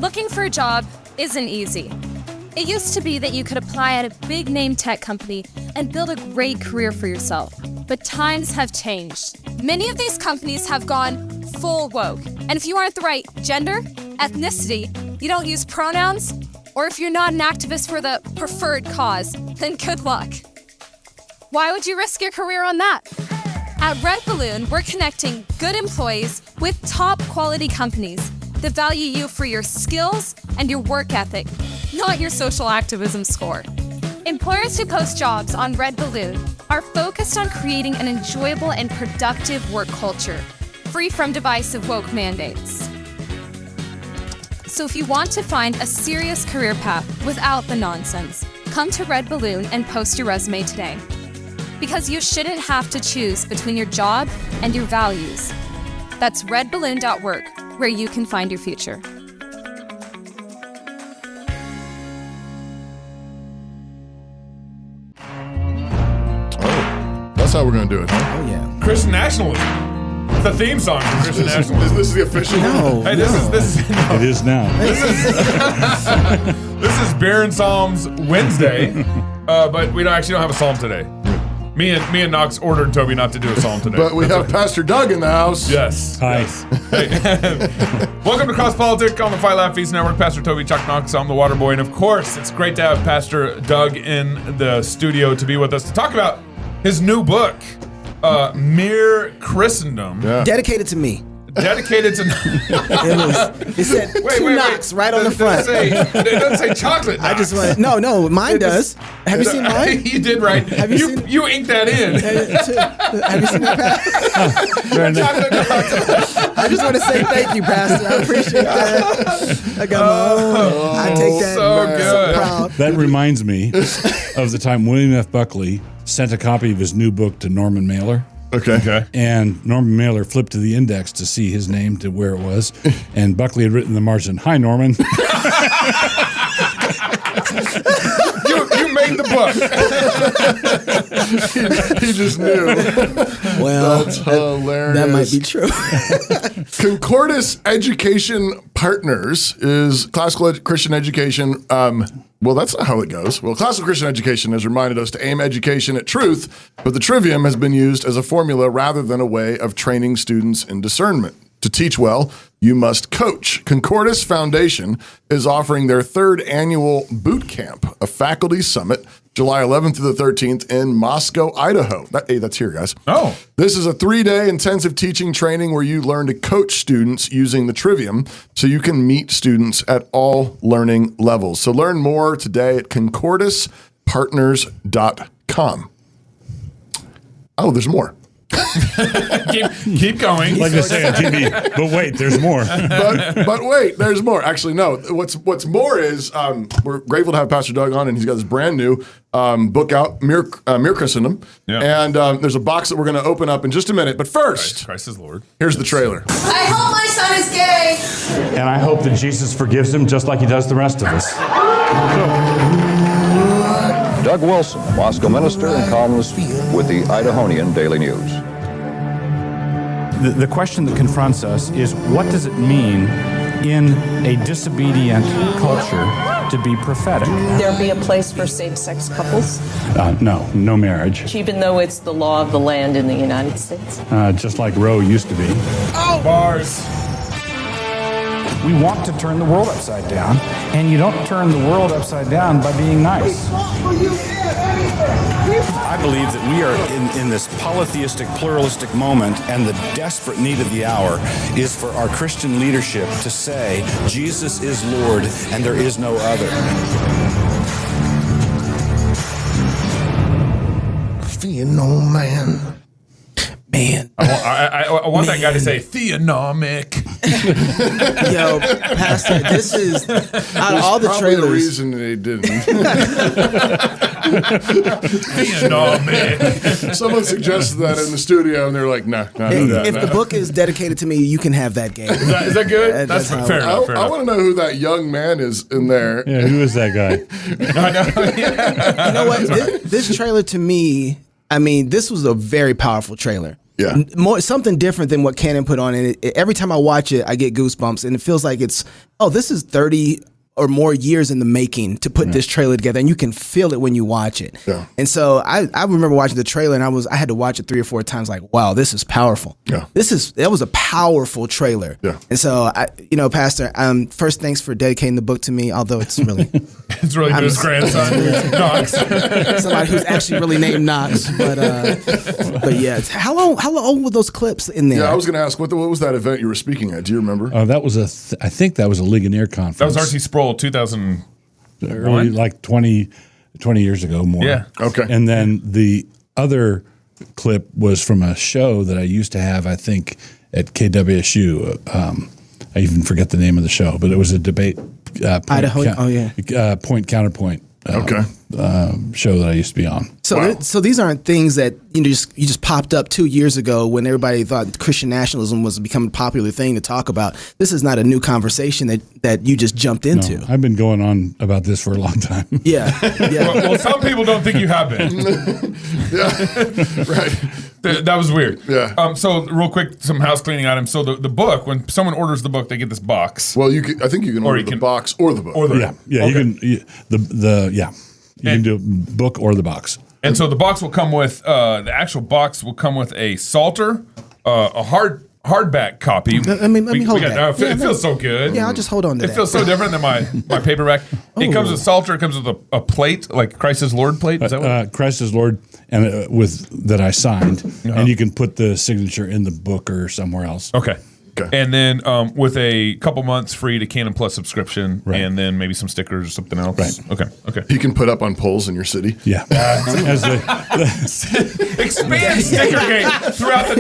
Looking for a job isn't easy. It used to be that you could apply at a big name tech company and build a great career for yourself. But times have changed. Many of these companies have gone full woke. And if you aren't the right gender, ethnicity, you don't use pronouns, or if you're not an activist for the preferred cause, then good luck. Why would you risk your career on that? At Red Balloon, we're connecting good employees with top quality companies that value you for your skills and your work ethic, not your social activism score. Employers who post jobs on Red Balloon are focused on creating an enjoyable and productive work culture, free from divisive woke mandates. So if you want to find a serious career path without the nonsense, come to Red Balloon and post your resume today. Because you shouldn't have to choose between your job and your values. That's redballoon.work, where you can find your future. That's how we're going to do it, huh? Oh, yeah. Christian nationalism. It's the theme song for Christian nationalism. This is the official No. Hey, this is no. It is now. This is Beer and Psalms Wednesday, but we don't have a psalm today. Me and Knox ordered Toby not to do a psalm today. But we have Pastor Doug in the house. Yes. Hi. Yes. Hey. Welcome to Cross Politic on the Fight Laugh Feast Network. Pastor Toby, Chuck Knox, I'm the Water Boy, and of course, it's great to have Pastor Doug in the studio to be with us to talk about his new book, Mere Christendom. Yeah. Dedicated to me. Dedicated to. It said two Knox right on the front. It doesn't say chocolate. I just want no, mine does. Have you seen mine? You did right. Have you seen- You inked that in. Have you seen that, Pastor? Very nice. I just want to say thank you, Pastor. I appreciate that. I got my own. I take that. so man. good. So proud. That reminds me of the time William F. Buckley sent a copy of his new book to Norman Mailer. Okay. And Norman Mailer flipped to the index to see his name to where it was. And Buckley had written in the margin, "Hi, Norman." You made the book. He just knew. Well, That's hilarious. that might be true. Concordis Education Partners is classical Christian education. Well, that's not how it goes. Well, classical Christian education has reminded us to aim education at truth, but the trivium has been used as a formula rather than a way of training students in discernment. To teach well, you must coach. Concordis Foundation is offering their third annual boot camp, a faculty summit, July 11th through the 13th in Moscow, Idaho. That's here, guys. Oh. This is a 3-day intensive teaching training where you learn to coach students using the trivium so you can meet students at all learning levels. So learn more today at concordispartners.com. Oh, there's more. keep going. Like to say on TV, but wait, there's more. But wait, there's more. Actually, no. What's more is we're grateful to have Pastor Doug on, and he's got this brand new book out, Mere Christendom. Yeah. And there's a box that we're going to open up in just a minute. But first, Christ is Lord. here's the trailer. I hope my son is gay. And I hope that Jesus forgives him just like he does the rest of us. Doug Wilson, Moscow minister and columnist with the Idahonian Daily News. The question that confronts us is, what does it mean in a disobedient culture to be prophetic? There be a place for same-sex couples, No marriage. even though it's the law of the land in the United States? Just like Roe used to be. Bars. We want to turn the world upside down, and you don't turn the world upside down by being nice. I believe that we are in this polytheistic, pluralistic moment, and the desperate need of the hour is for our Christian leadership to say, Jesus is Lord, and there is no other. Fear no man. Man. I want that guy to say theonomic. Yo, Pastor, this is out of all the Probably the trailers. reason they didn't. Theonomic. Someone suggested that in the studio, and they're like, nah, do that. If the book is dedicated to me, you can have that game. Is that good? That's how- fair enough. Fair I enough. want to know who that young man is in there. Yeah, who is that guy? You know what? This trailer to me, I mean, this was a very powerful trailer. Yeah. Something different than what Canon put on. And every time I watch it, I get goosebumps, and it feels like this is 30 or more years in the making to put this trailer together, and you can feel it when you watch it. Yeah. And so I remember watching the trailer, and I had to watch it 3 or 4 times. Like, wow, this is powerful. Yeah. That was a powerful trailer. Yeah. And so Pastor, first, thanks for dedicating the book to me. Although it's really It's really good. His grandson, Knox. somebody who's actually really named Knox. But yeah, how long were those clips in there? Yeah, I was going to ask, what was that event you were speaking at? Do you remember? That was I think that was a Ligonier conference. That was R.C. Sproul, 2000. Early, like 20 years ago more. Yeah. Okay. And then the other clip was from a show that I used to have, I think, at KWSU. I even forget the name of the show, but it was a debate. Point counterpoint. Show that I used to be on. So these aren't things that you just popped up 2 years ago when everybody thought Christian nationalism was becoming a popular thing to talk about. This is not a new conversation that you just jumped into. No, I've been going on about this for a long time. Yeah. Well, some people don't think you have been. Right. That was weird. Yeah. So real quick, some house cleaning items. So the book, when someone orders the book, they get this box. Well, I think you can order the box or the book. Yeah. Okay. You can do a book or the box. And so the box will come with the actual box will come with a Psalter, a hardback copy. Let me hold that. It feels so good. Yeah, I'll just hold on to that. It feels so different than my paperback. It comes with Psalter. It comes with a plate, like Christ is Lord plate. Is that what? Christ is Lord, and that I signed, and you can put the signature in the book or somewhere else. Okay. And then with a couple months free to Canon Plus subscription, and then maybe some stickers or something else. Right. Okay. You can put up on poles in your city. Yeah. Expand sticker game throughout the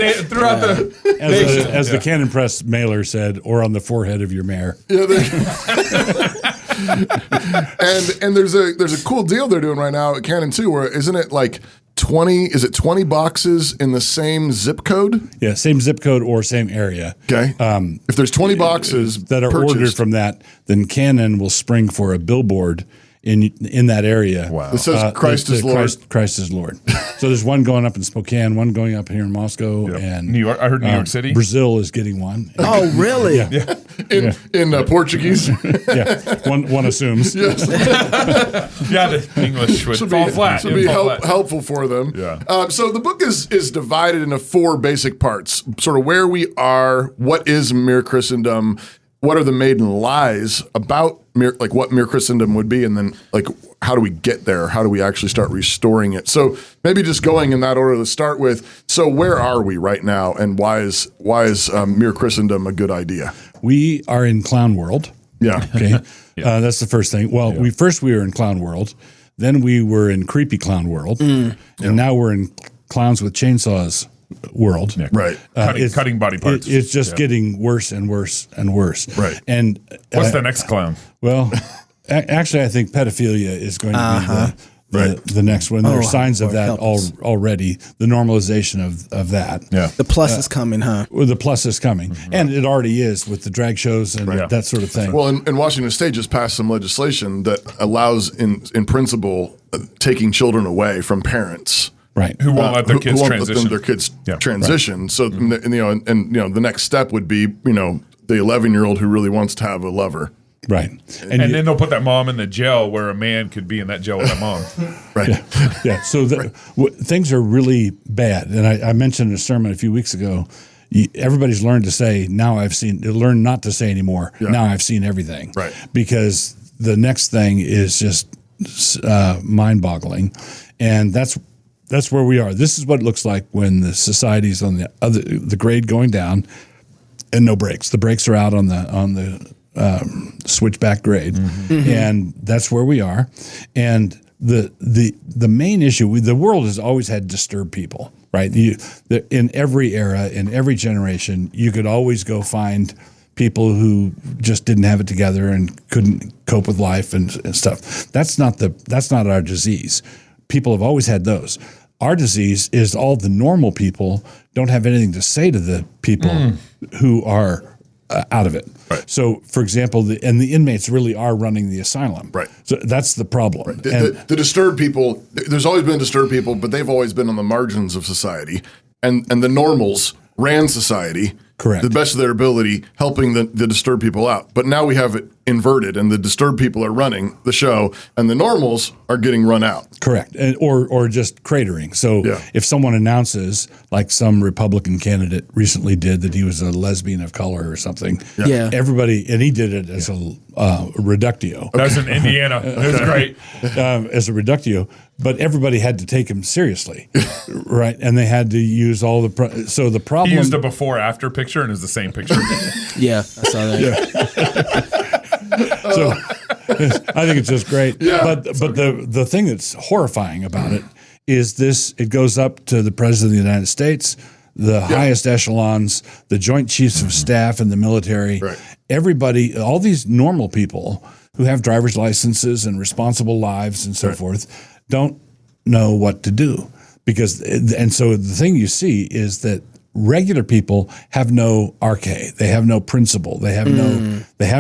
nation. As the Canon Press mailer said, or on the forehead of your mayor. Yeah. and there's a cool deal they're doing right now at Canon too, where isn't it like 20 boxes in the same zip code? Yeah, same zip code or same area. Okay. If there's 20 boxes that are purchased, ordered from that, then Canon will spring for a billboard in that area. Wow. It says Christ is Lord. Christ is Lord. So there's one going up in Spokane, one going up here in Moscow, and New York. I heard New York City. Brazil is getting one. Oh, really? Yeah. In Portuguese. Yeah. One assumes. Yes. Yeah, the English would fall flat. Should be helpful for them. Yeah. So the book is divided into 4 basic parts. Sort of where we are, what is mere Christendom, what are the maiden lies about what mere Christendom would be, and then how do we get there? How do we actually start restoring it? So maybe just going in that order to start with. So where are we right now, and why is mere Christendom a good idea? We are in clown world. Yeah. Okay. That's the first thing. Well, we were in clown world, then we were in creepy clown world, and now we're in clowns with chainsaws world. Yeah. Right. Cutting body parts. It's just getting worse and worse and worse. Right. And what's the next clown? Well, actually, I think pedophilia is going to be the next one. There are signs of that already. The normalization of that. Yeah. The plus is coming, huh? Well, the plus is coming, and it already is with the drag shows and that sort of thing. Well, in Washington State just passed some legislation that allows, in principle, taking children away from parents. Right. Who won't let their kids transition. Their kids transition. Right. So, the next step would be, the 11-year-old who really wants to have a lover. Right. And then they'll put that mom in the jail where a man could be in that jail with that mom. Right. Yeah. So things are really bad. And I mentioned in a sermon a few weeks ago, everybody's learned to say, learn not to say anymore. Yeah. Now I've seen everything. Right. Because the next thing is just mind-boggling. And that's where we are. This is what it looks like when the society's on the grade going down, and no brakes. The brakes are out on the switchback grade, and that's where we are. And the main issue, the world has always had disturbed people, right? In every era, in every generation, you could always go find people who just didn't have it together and couldn't cope with life and stuff. That's not our disease. People have always had those. Our disease is all the normal people don't have anything to say to the people who are out of it. Right. So, for example, the inmates really are running the asylum. Right. So that's the problem. Right. The disturbed people, there's always been disturbed people, but they've always been on the margins of society. and the normals ran society. Correct. The best of their ability, helping the disturbed people out. But now we have it inverted, and the disturbed people are running the show, and the normals are getting run out. Correct. Or just cratering. So if someone announces, like some Republican candidate recently did, that he was a lesbian of color or something, everybody, and he did it as a reductio. That's in Indiana. It was great. As a reductio, but everybody had to take him seriously, right? And they had to use all the so the problem. He used a before-after picture, and it's the same picture. Yeah, I saw that. So I think it's just great. But the thing that's horrifying about it is this: it goes up to the President of the United States, the highest echelons, the Joint Chiefs of Staff in the military, everybody, all these normal people who have driver's licenses and responsible lives and so forth, don't know what to do. And so the thing you see is that regular people have no arche, they have no principle, they have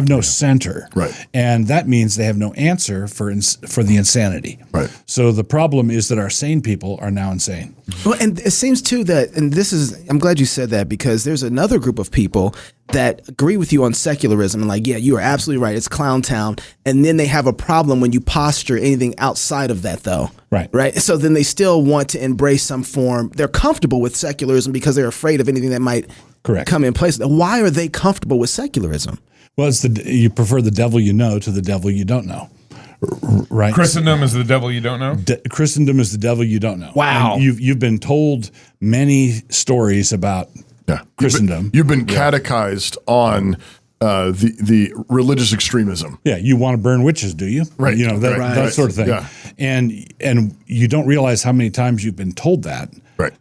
no center, and that means they have no answer for the insanity. So the problem is that our sane people are now insane. Well, and it seems too that, and I'm glad you said that, because there's another group of people that agree with you on secularism and like, yeah, you are absolutely right, it's clown town, and then they have a problem when you posture anything outside of that, though. Right. So then they still want to embrace some form. They're comfortable with secularism because they're afraid of anything that might come in place. Why are they comfortable with secularism? Well, you prefer the devil you know to the devil you don't know. Right. Christendom is the devil you don't know? Christendom is the devil you don't know. Wow. And you've been told many stories about Christendom. You've been catechized on the religious extremism. Yeah, you want to burn witches, do you? Right. You know, that sort of thing. Yeah. And you don't realize how many times you've been told that. Right.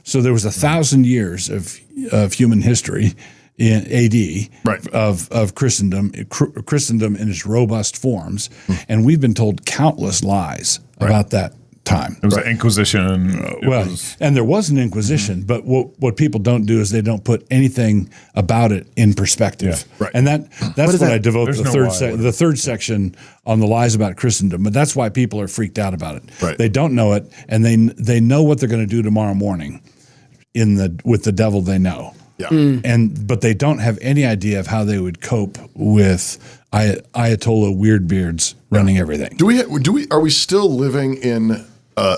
So there was 1,000 years of human history in AD of Christendom in its robust forms, and we've been told countless lies about that time. It was an Inquisition. And there was an Inquisition, but what people don't do is they don't put anything about it in perspective. And that's what I devote the third section on the lies about Christendom. But that's why people are freaked out about it. They don't know it, and they know what they're going to do tomorrow morning with the devil they know. But they don't have any idea of how they would cope with Ayatollah Weirdbeards running everything. Are we still living in a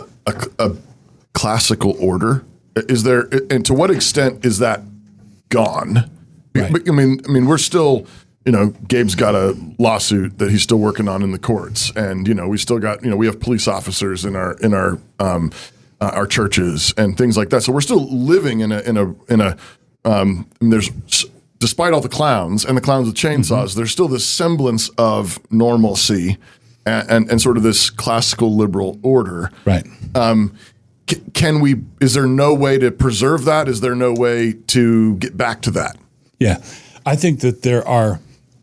classical order? Is there, and to what extent is that gone? I mean, we're still, Gabe's got a lawsuit that he's still working on in the courts, and we still got, we have police officers in our churches and things like that. So we're still living in a there's, despite all the clowns and the clowns with chainsaws, there's still this semblance of normalcy and sort of this classical liberal order. Right. Is there no way to preserve that? Is there no way to get back to that? Yeah. I think that there are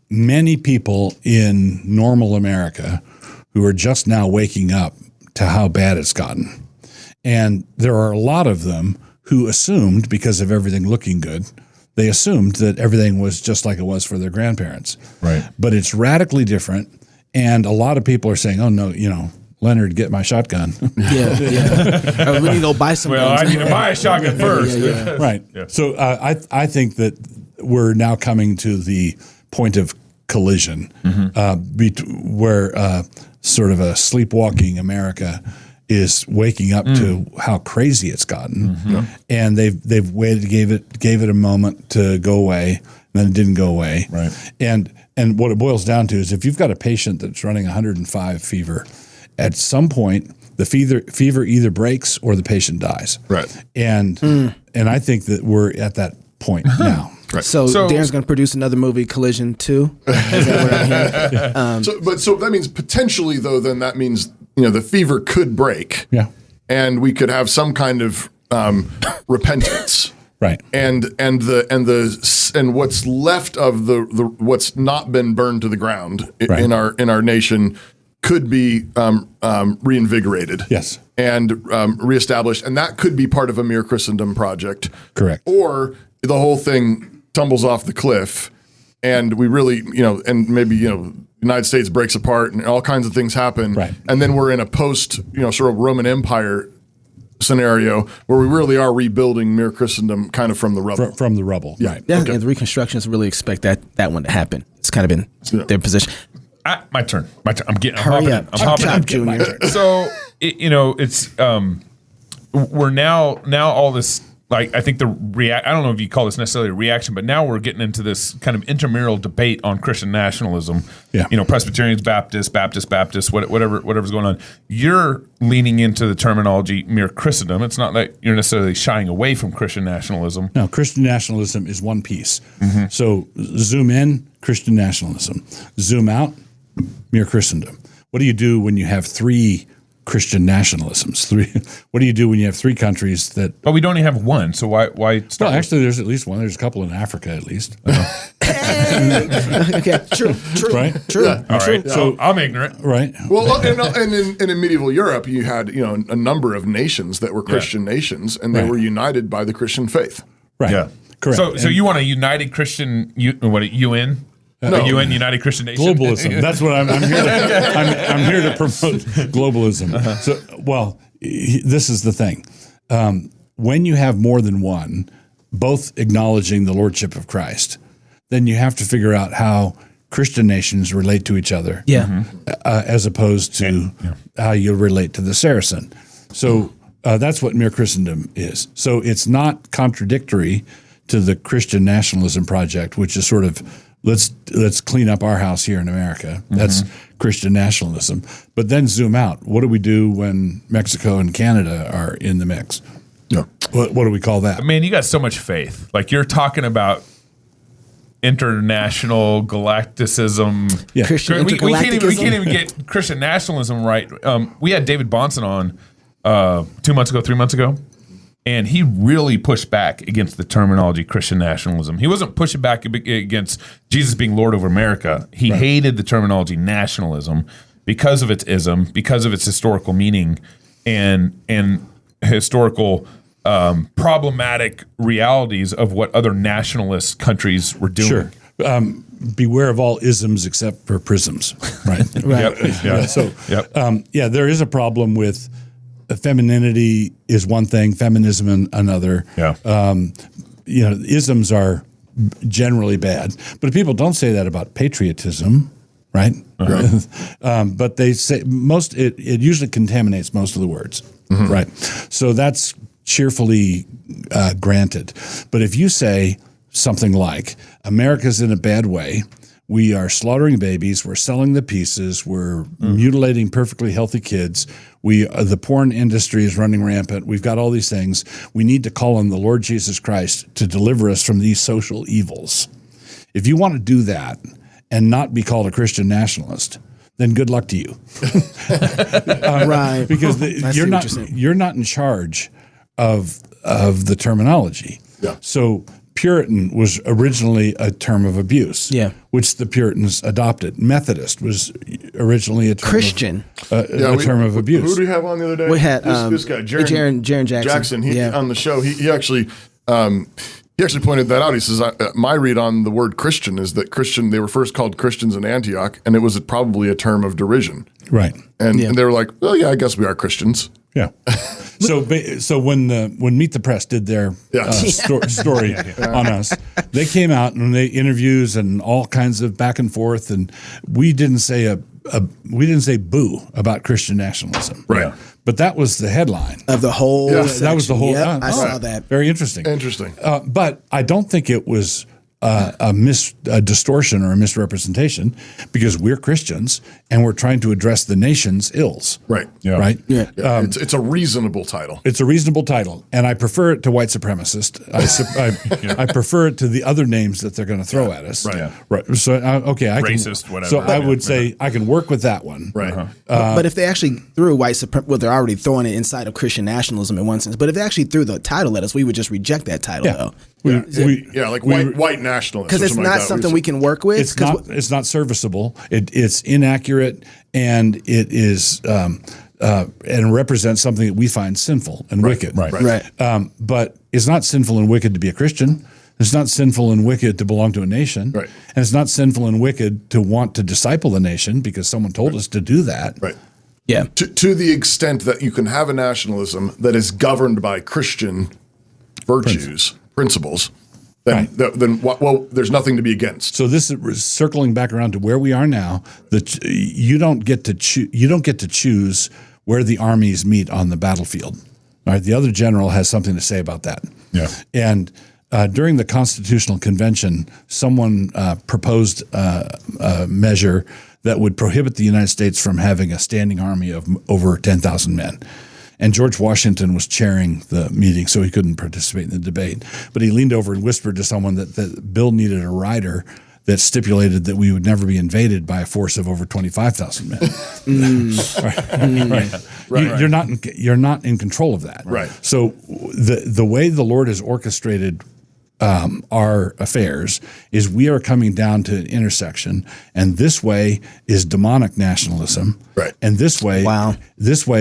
many people in normal America who are just now waking up to how bad it's gotten. And there are a lot of them who assumed, because of everything looking good, they assumed that everything was just like it was for their grandparents. Right. But it's radically different. And a lot of people are saying, oh, no, Leonard, get my shotgun. We need to go buy some guns. I need to buy a shotgun first. Right. Yeah. So I think that we're now coming to the point of collision where sort of a sleepwalking America is waking up to how crazy it's gotten, and they've waited, gave it a moment to go away, and then it didn't go away. Right. And what it boils down to is if you've got a patient that's running 105 fever, at some point the fever either breaks or the patient dies. Right. And I think that we're at that point now. Right. So Darren's going to produce another movie, Collision 2. Is that what I'm hearing? So that means potentially, though, then that means the fever could break, and we could have some kind of repentance, right? And what's left of the what's not been burned to the ground in our nation could be reinvigorated, yes, and reestablished, and that could be part of a mere Christendom project, correct? Or the whole thing tumbles off the cliff, and we really, and maybe United States breaks apart and all kinds of things happen. Right. And then we're in a post, sort of Roman Empire scenario where we really are rebuilding mere Christendom kind of from the rubble. From the rubble, right? Yeah, and the Reconstructionists really expect that one to happen. It's kind of been their position. My turn. I'm Hurry up. I'm hopping in. Junior. So it's we're now all this, like, I think I don't know if you call this necessarily a reaction, but now we're getting into this kind of intramural debate on Christian nationalism. Yeah. Presbyterians, Baptists, whatever's going on. You're leaning into the terminology mere Christendom. It's not that you're necessarily shying away from Christian nationalism. No, Christian nationalism is one piece. So zoom in, Christian nationalism. Zoom out, mere Christendom. What do you do when you have three Christian nationalisms? What do you do when you have three countries that? But we don't even have one, so why start? Well, actually, there's at least one. There's a couple in Africa, at least. Okay, true, Right? true. All right, so I'm ignorant. Right. Well, and in medieval Europe, you had a number of nations that were Christian nations, and they Right. were united by the Christian faith. Right. Yeah, Correct. So you want a united Christian UN? No. The UN, United Christian Nation. Globalism. That's what I'm here to. I'm here to promote globalism. So, this is the thing. When you have more than one, both acknowledging the lordship of Christ, then you have to figure out how Christian nations relate to each other. Yeah. As opposed to how you relate to the Saracen. So that's what mere Christendom is. So it's not contradictory to the Christian nationalism project, which is sort of let's clean up our house here in America. That's Christian nationalism. But then zoom out. What do we do when Mexico and Canada are in the mix? Yeah. What do we call that? Man, you got so much faith. Like, you're talking about international galacticism. Yeah. Christian We can't intergalacticism. even get Christian nationalism right. We had David Bonson on 3 months ago, and he really pushed back against the terminology Christian nationalism. He wasn't pushing back against Jesus being Lord over America. He hated the terminology nationalism because of its ism, because of its historical meaning, and historical problematic realities of what other nationalist countries were doing. Sure. Beware of all isms except for prisms. Right. Yep. Yeah. So, Yep. there is a problem with femininity is one thing, feminism another. Yeah. Isms are generally bad, but people don't say that about patriotism, right? But they say it usually contaminates most of the words, right? So that's cheerfully granted. But if you say something like, America's in a bad way, we are slaughtering babies, we're selling the pieces, we're mutilating perfectly healthy kids, the porn industry is running rampant, we've got all these things, we need to call on the Lord Jesus Christ to deliver us from these social evils. If you want to do that and not be called a Christian nationalist, then good luck to you. Right. Because you're not in charge of the terminology. Yeah. So Puritan was originally a term of abuse, which the Puritans adopted. Methodist was originally a term Christian. term of abuse. Who do we have on the other day? We had this guy, Jaron Jackson. He on the show. He actually pointed that out. He says, my read on the word Christian is that Christian, they were first called Christians in Antioch, and it was probably a term of derision. Right. And they were like, well, yeah, I guess we are Christians. Yeah. So when Meet the Press did their story on us, they came out and they interviews and all kinds of back and forth, and we didn't say boo about Christian nationalism. Right. But that was the headline Of the whole section. That was the whole. Yep, I saw that. Very interesting. Interesting. But I don't think it was a distortion or a misrepresentation, because we're Christians and we're trying to address the nation's ills. Right. Yeah. Right. Yeah. It's a reasonable title. It's a reasonable title, and I prefer it to white supremacist. I prefer it to the other names that they're going to throw at us. Right. Yeah. Right. So I Racist, can, whatever. So I would say I can work with that one. Right. But if they actually threw white supremacy, well, they're already throwing it inside of Christian nationalism in one sense. But if they actually threw the title at us, we would just reject that title, though. White nationalists. Because it's not something we can work with. It's not serviceable. It's inaccurate, and it is and represents something that we find sinful and wicked. Right. But it's not sinful and wicked to be a Christian. It's not sinful and wicked to belong to a nation. Right. And it's not sinful and wicked to want to disciple the nation because someone told us to do that. Right. Yeah. To the extent that you can have a nationalism that is governed by Christian virtues, principles, then there's nothing to be against. So this is circling back around to where we are now. That you don't get to choose where the armies meet on the battlefield. All right, the other general has something to say about that. Yeah, and during the Constitutional Convention, someone proposed a measure that would prohibit the United States from having a standing army of over 10,000 men. And George Washington was chairing the meeting, so he couldn't participate in the debate. But he leaned over and whispered to someone that the bill needed a rider that stipulated that we would never be invaded by a force of over 25,000 men. Right. You're not in control of that. Right. So the way the Lord has orchestrated our affairs is we are coming down to an intersection, and this way is demonic nationalism, right? And this way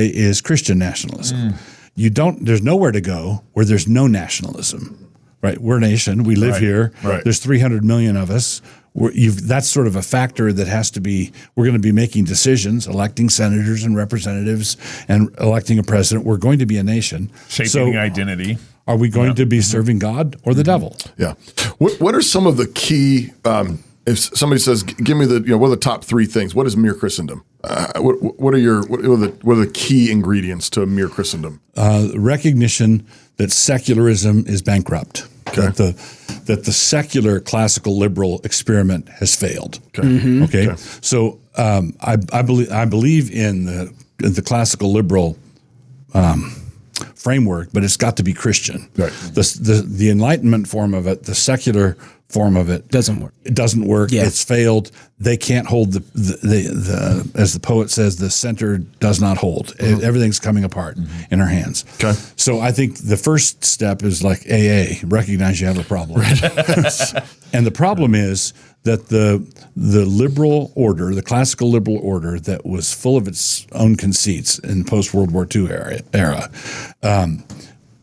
is Christian nationalism. There's nowhere to go where there's no nationalism. Right, we're a nation. We live here. Right. There's 300 million of us. That's sort of a factor that has to be. We're going to be making decisions, electing senators and representatives, and electing a president. We're going to be a nation. Shaping identity. Are we going to be serving God or the devil? Yeah. What are some of the key? If somebody says, "Give me what are the top 3 things?" What is mere Christendom? What are the key ingredients to mere Christendom? Recognition that secularism is bankrupt. Okay. That the secular classical liberal experiment has failed. Okay. Mm-hmm. Okay. So I believe in the classical liberal framework, but it's got to be Christian. Right. The Enlightenment form of it, the secular form of it doesn't work. It doesn't work. Yeah. It's failed. They can't hold the as the poet says, the center does not hold. Everything's coming apart in our hands. Okay. So I think the first step is like AA, recognize you have a problem. And the problem is that the liberal order, the classical liberal order that was full of its own conceits in the post-World War II era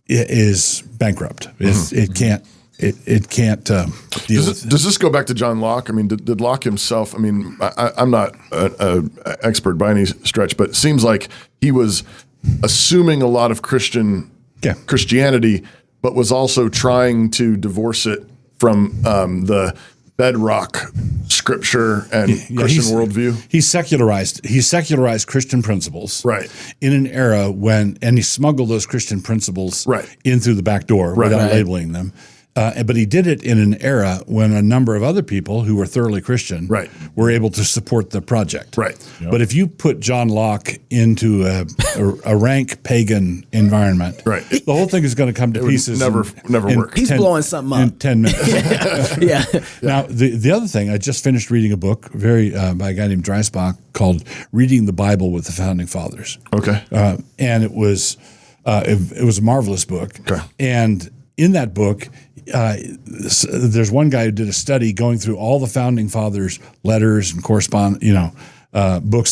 is bankrupt. It can't deal with it. Does this go back to John Locke? I mean, did Locke himself? I mean, I'm not an expert by any stretch, but it seems like he was assuming a lot of Christianity, but was also trying to divorce it from the bedrock scripture and Christian worldview. He secularized Christian principles, right, in an era and he smuggled those Christian principles right in through the back door without labeling them. But he did it in an era when a number of other people who were thoroughly Christian were able to support the project. Right. Yep. But if you put John Locke into a rank pagan environment, the whole thing is going to come to pieces. Never work. He's blowing something up in 10 minutes. Yeah. Now the other thing, I just finished reading a book by a guy named Dreisbach called "Reading the Bible with the Founding Fathers." Okay. And it was a marvelous book. Okay. And in that book, there's one guy who did a study going through all the founding fathers' letters and books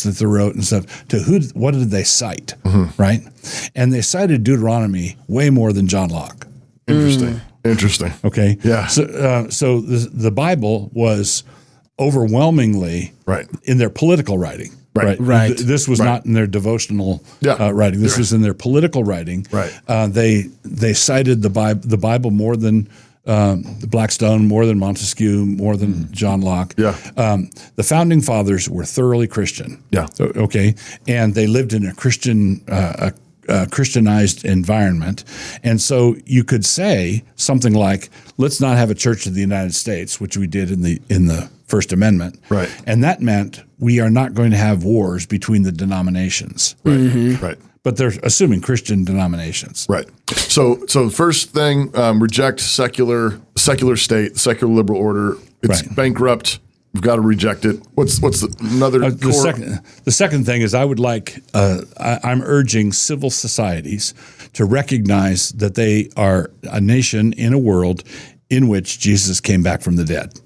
that they wrote and stuff. What did they cite, right? And they cited Deuteronomy way more than John Locke. Interesting. Okay. Yeah. So the Bible was overwhelmingly in their political writing. Right. This was not in their devotional writing. This was in their political writing. Right. They cited the Bible more than Blackstone, more than Montesquieu, more than John Locke. Yeah. The founding fathers were thoroughly Christian. Yeah. Okay. And they lived in a Christianized environment. And so you could say something like, let's not have a Church of the United States, which we did in the First Amendment. Right. And that meant we are not going to have wars between the denominations. Right. But they're assuming Christian denominations. Right. So first thing, reject secular state, secular liberal order. It's bankrupt. We've got to reject it. What's another core? The second thing is I'm urging civil societies to recognize that they are a nation in a world in which Jesus came back from the dead.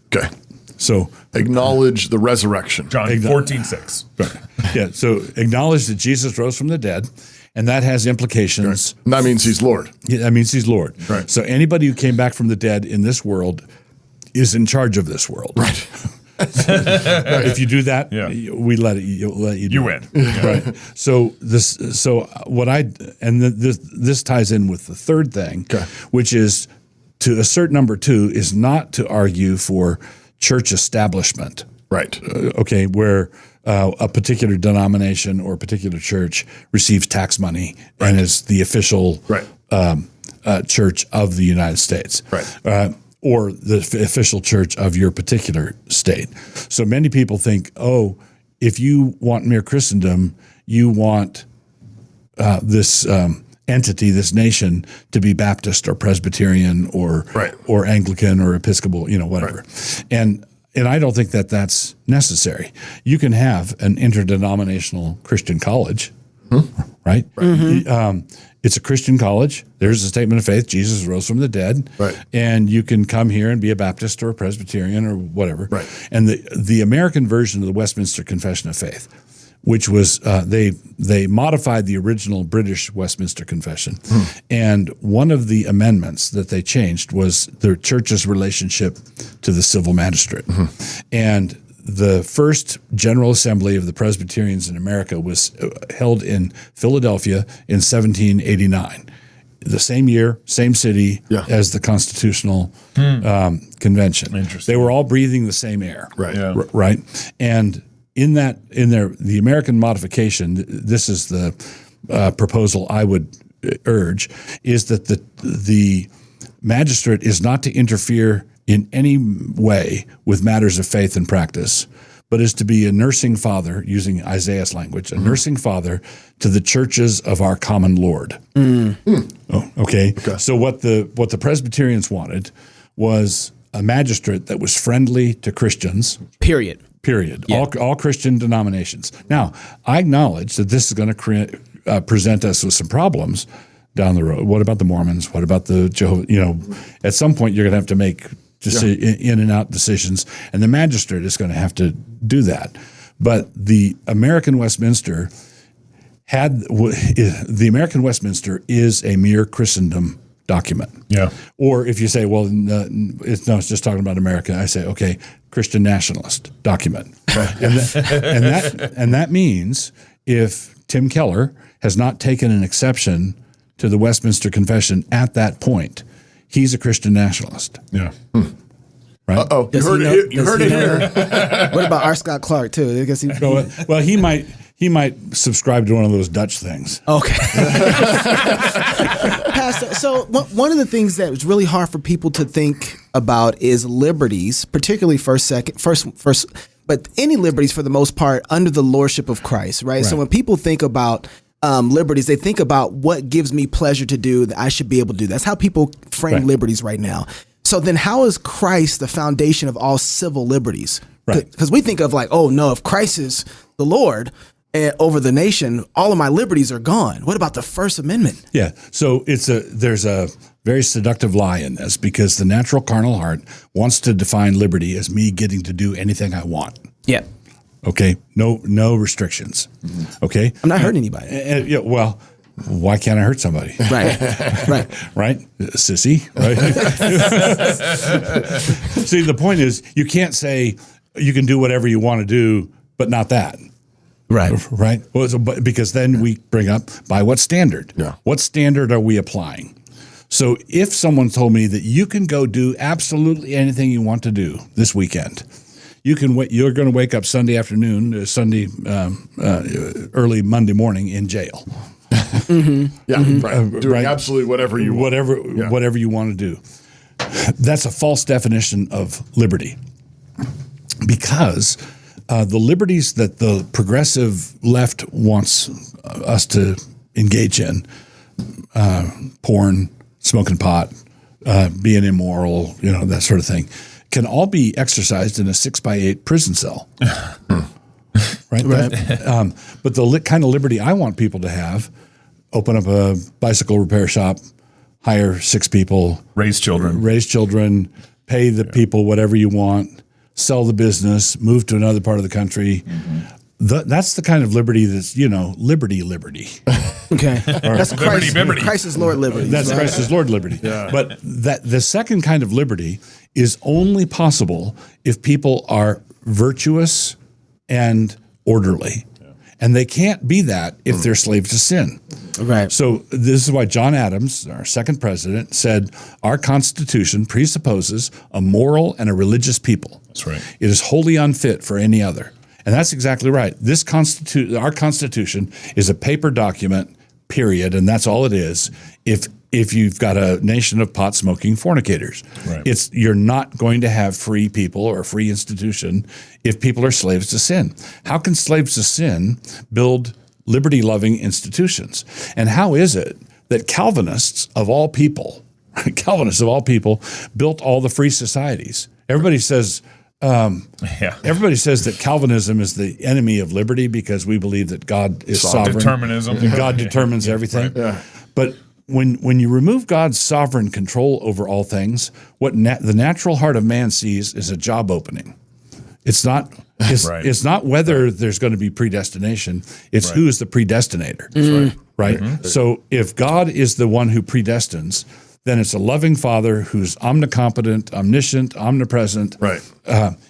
Okay. So acknowledge the resurrection. John 14:6. Yeah. So acknowledge that Jesus rose from the dead, and that has implications. Right. And that means he's Lord. Yeah, that means he's Lord. Right. So anybody who came back from the dead in this world is in charge of this world. Right. If you do that, we let you do You it. win. Right. So this ties in with the third thing, which is to assert number 2 is not to argue for church establishment. Right. Okay, where a particular denomination or a particular church receives tax money and is the official church of the United States. Right. Or the official church of your particular state. So many people think, if you want mere Christendom, you want this entity, this nation, to be Baptist or Presbyterian or Anglican or Episcopal, whatever. Right. And I don't think that that's necessary. You can have an interdenominational Christian college, right? Mm-hmm. It's a Christian college. There's a statement of faith. Jesus rose from the dead. Right. And you can come here and be a Baptist or a Presbyterian or whatever. Right. And the American version of the Westminster Confession of Faith, which was they modified the original British Westminster Confession. And one of the amendments that they changed was the church's relationship to the civil magistrate. And the first General Assembly of the Presbyterians in America was held in Philadelphia in 1789. The same year, same city as the Constitutional Convention. Interesting. They were all breathing the same air. Right. Yeah. Right. And the American modification, this is the proposal I would urge, is that the magistrate is not to interfere in any way with matters of faith and practice, but is to be a nursing father, using Isaiah's language, a nursing father to the churches of our common Lord. Okay. So what the Presbyterians wanted was a magistrate that was friendly to Christians. Period. Yeah. All Christian denominations. Now, I acknowledge that this is going to present us with some problems down the road. What about the Mormons? What about the Jehovah? At some point you're going to have to make in and out decisions, and the magistrate is going to have to do that. But the American Westminster is a mere Christendom document. Yeah. Or if you say, well, it's just talking about America, I say, okay, Christian nationalist document. and that means if Tim Keller has not taken an exception to the Westminster Confession at that point, he's a Christian nationalist. Yeah. Right? Uh-oh. You heard it here. What about R. Scott Clark, too? I guess he might subscribe to one of those Dutch things. Okay. Pastor, so one of the things that was really hard for people to think about is liberties, particularly first, but any liberties for the most part under the lordship of Christ, right? So when people think about liberties, they think about what gives me pleasure to do that I should be able to do. That's how people frame liberties right now. So then how is Christ the foundation of all civil liberties? Right. Because we think of like, oh no, if Christ is the Lord over the nation, all of my liberties are gone. What about the First Amendment? Yeah. So there's a very seductive lie in this, because the natural carnal heart wants to define liberty as me getting to do anything I want. Yeah. Okay. No restrictions. Mm-hmm. Okay. I'm not hurting anybody. Well, why can't I hurt somebody? Right. Right? Sissy, right? See, the point is, you can't say you can do whatever you want to do, but not that. Right. Well, because then we bring up, by what standard? Yeah. What standard are we applying? So if someone told me that you can go do absolutely anything you want to do this weekend, you're going to wake up Sunday afternoon, early Monday morning in jail. Mm-hmm. Yeah, right. Doing absolutely whatever you want. Whatever you want to do. That's a false definition of liberty, because the liberties that the progressive left wants us to engage in, porn, smoking pot, being immoral, that sort of thing, can all be exercised in a 6x8 prison cell. Right. But the kind of liberty I want people to have: open up a bicycle repair shop, hire 6 people, raise children, pay the people whatever you want, sell the business, move to another part of the country. Mm-hmm. That's the kind of liberty that's, liberty. Okay. That's Christ is Lord liberty. That's right? Christ is Lord liberty. Yeah. But the second kind of liberty is only possible if people are virtuous and orderly. And they can't be that if they're slaves to sin. Right. So this is why John Adams, our second president, said our Constitution presupposes a moral and a religious people. That's right. It is wholly unfit for any other. And that's exactly right. Our Constitution is a paper document, period, and that's all it is. If you've got a nation of pot-smoking fornicators, Right. You're not going to have free people or a free institution if people are slaves to sin. How can slaves to sin build liberty-loving institutions? And how is it that Calvinists of all people, built all the free societies? Everybody says that Calvinism is the enemy of liberty because we believe that God is sovereign. Determinism. And God determines everything. Right. Yeah. But when you remove God's sovereign control over all things, what the natural heart of man sees is a job opening. It's not Right. it's not whether there's going to be predestination. It's Right. who is the predestinator. Right. So if God is the one who predestines, then it's a loving Father who's omnicompetent, omniscient, omnipresent. Right.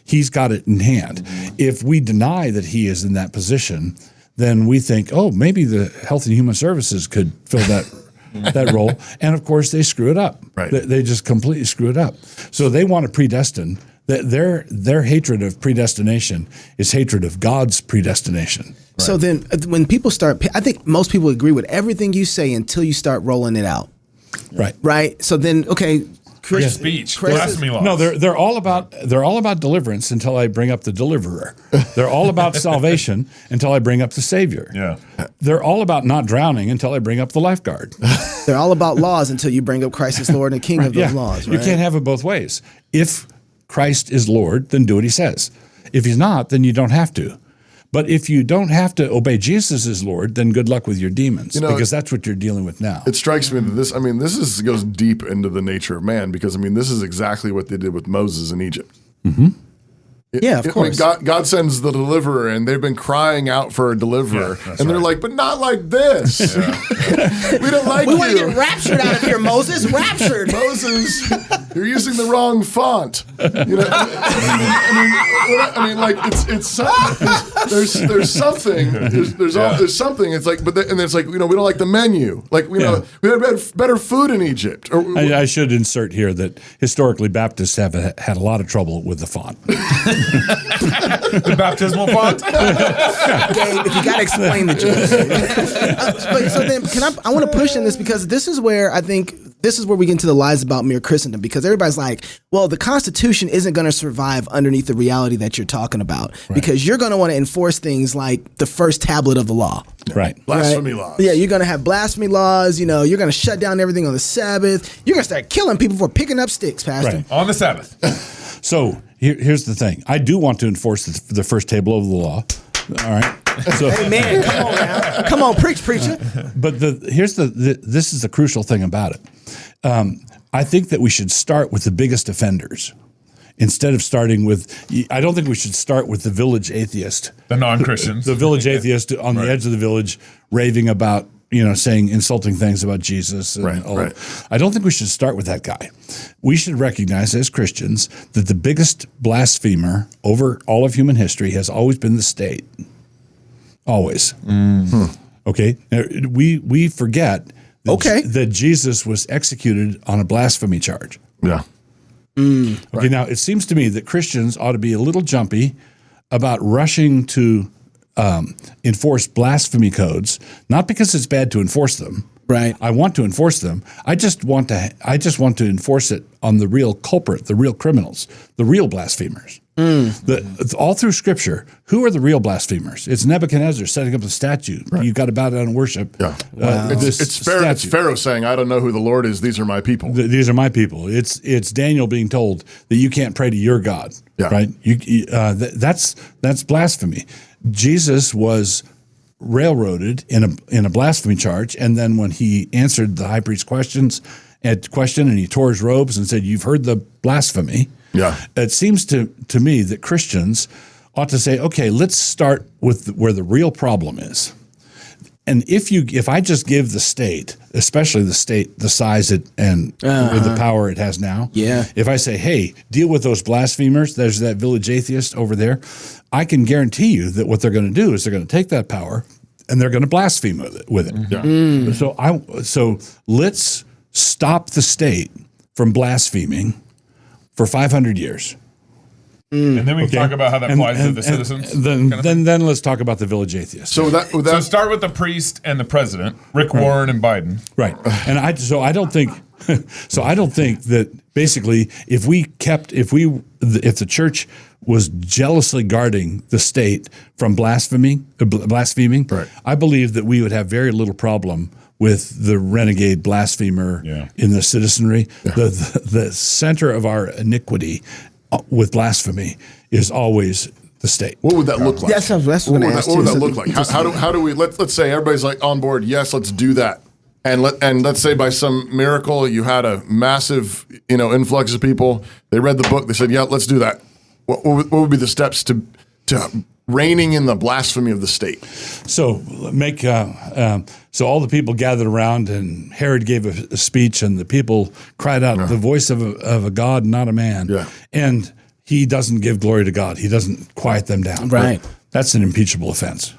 He's got it in hand. If we deny that he is in that position, then we think, oh, maybe the Health and Human Services could fill that role. And of course, they screw it up. Right. They just completely screw it up. So they want to predestine. Their hatred of predestination is hatred of God's predestination. So then when people start, I think most people agree with everything you say until you start rolling it out. Right. Right. So then, okay. Free speech, blasphemy laws. No, they're all about deliverance until I bring up the deliverer. They're all about salvation until I bring up the Savior. Yeah. They're all about not drowning until I bring up the lifeguard. They're all about laws until you bring up Christ as Lord and King of those laws. Right? You can't have it both ways. If Christ is Lord, then do what he says. If he's not, then you don't have to. But if you don't have to obey Jesus as Lord, then good luck with your demons, because that's what you're dealing with now. It strikes me that this goes deep into the nature of man, because this is exactly what they did with Moses in Egypt. Mm-hmm. Yeah, of course. God sends the deliverer, and they've been crying out for a deliverer, and they're like, but not like this. We don't like we you. want to get raptured out of here, Moses. Raptured. Moses, you're using the wrong font. It's something. There's something. There's something. It's like, and it's like, we don't like the menu. Like, we had better food in Egypt. I should insert here that historically Baptists have had a lot of trouble with the font. The baptismal font. Gabe, if you got to explain the Jews. So then, I want to push in this, because this is where I think we get into the lies about mere Christendom, because everybody's like, well, the Constitution isn't going to survive underneath the reality that you're talking about, because you're going to want to enforce things like the first tablet of the law. Right. Blasphemy laws. Yeah, you're going to have blasphemy laws. You're going to shut down everything on the Sabbath. You're going to start killing people for picking up sticks, Pastor. Right. On the Sabbath. So here's the thing. I do want to enforce the first table of the law. All right. So, hey, man, come on now. Come on, preacher. But this is the crucial thing about it. I think that we should start with the biggest offenders instead of starting with. I don't think we should start with the village atheist, the non-Christians, the village atheist on the edge of the village raving about, saying insulting things about Jesus. And all. I don't think we should start with that guy. We should recognize as Christians that the biggest blasphemer over all of human history has always been the state. Always. Okay. Now, we forget that Jesus was executed on a blasphemy charge. Yeah. Okay. Now, it seems to me that Christians ought to be a little jumpy about rushing to enforce blasphemy codes, not because it's bad to enforce them. Right. I want to enforce them. I just want to enforce it on the real culprit, the real criminals, the real blasphemers. All through Scripture, who are the real blasphemers? It's Nebuchadnezzar setting up the statue. Right. You've got to bow down and worship. Yeah. It's Pharaoh saying, "I don't know who the Lord is. These are my people." These are my people. It's Daniel being told that you can't pray to your God. Yeah. Right. That's blasphemy. Jesus was railroaded in a blasphemy charge, and then when he answered the high priest's question, and he tore his robes and said, "You've heard the blasphemy." Yeah. It seems to me that Christians ought to say, okay, let's start with where the real problem is. And if I just give the state, especially the state, the size it and with the power it has now, if I say, hey, deal with those blasphemers, there's that village atheist over there, I can guarantee you that what they're going to do is they're going to take that power and they're going to blaspheme with it. Yeah. So let's stop the state from blaspheming for 500 years. And then we can talk about how that applies to the citizens. Then let's talk about the village atheists. So start with the priest and the president, Rick Warren and Biden. Right. And I don't think that basically if the church was jealously guarding the state from blaspheming, right. I believe that we would have very little problem with the renegade blasphemer in the citizenry. Yeah. The center of our iniquity with blasphemy is always the state. What would that look like? What would that look like? How do we let's say everybody's like on board? Yes, let's do that. And let's say by some miracle you had a massive influx of people. They read the book. They said, "Yeah, let's do that." What would be the steps to reining in the blasphemy of the state? So so all the people gathered around, and Herod gave a speech, and the people cried out, "The voice of a God, not a man." Yeah. And he doesn't give glory to God. He doesn't quiet them down. Right. That's an impeachable offense.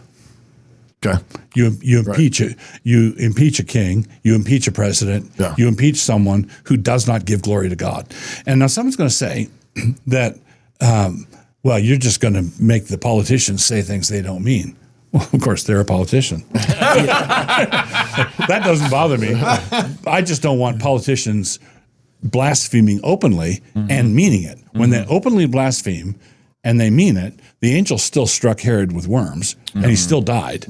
Okay. You impeach you impeach a king, you impeach a president, you impeach someone who does not give glory to God. And now someone's going to say that, well, you're just going to make the politicians say things they don't mean. Well, of course, they're a politician. That doesn't bother me. I just don't want politicians blaspheming openly and meaning it. When they openly blaspheme and they mean it, the angel still struck Herod with worms, and he still died.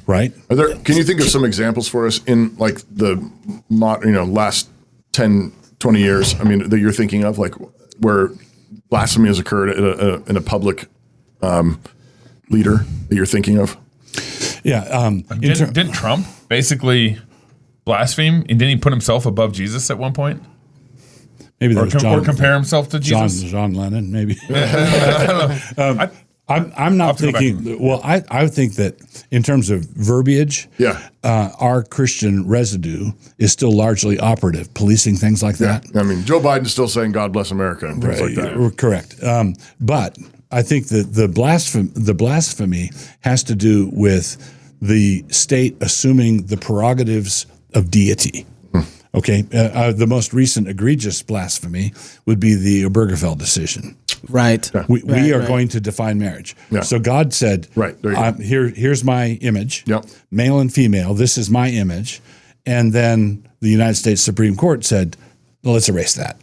Right? Can you think of some examples for us in like the last 10, 20 years? I mean, that you're thinking of, like where blasphemy has occurred in a public leader that you're thinking of? Yeah. Didn't Trump basically blaspheme, and didn't he put himself above Jesus at one point? Maybe that or compare himself to Jesus. John Lennon, maybe. I'm not thinking. Well, I think that in terms of verbiage, our Christian residue is still largely operative, policing things like that. I mean, Joe Biden's still saying "God bless America" and things like that. Correct. But I think that the blasphemy has to do with the state assuming the prerogatives of deity. Okay, the most recent egregious blasphemy would be the Obergefell decision. Right. We are going to define marriage. Yeah. So God said, here's my image, male and female, this is my image. And then the United States Supreme Court said, well, let's erase that.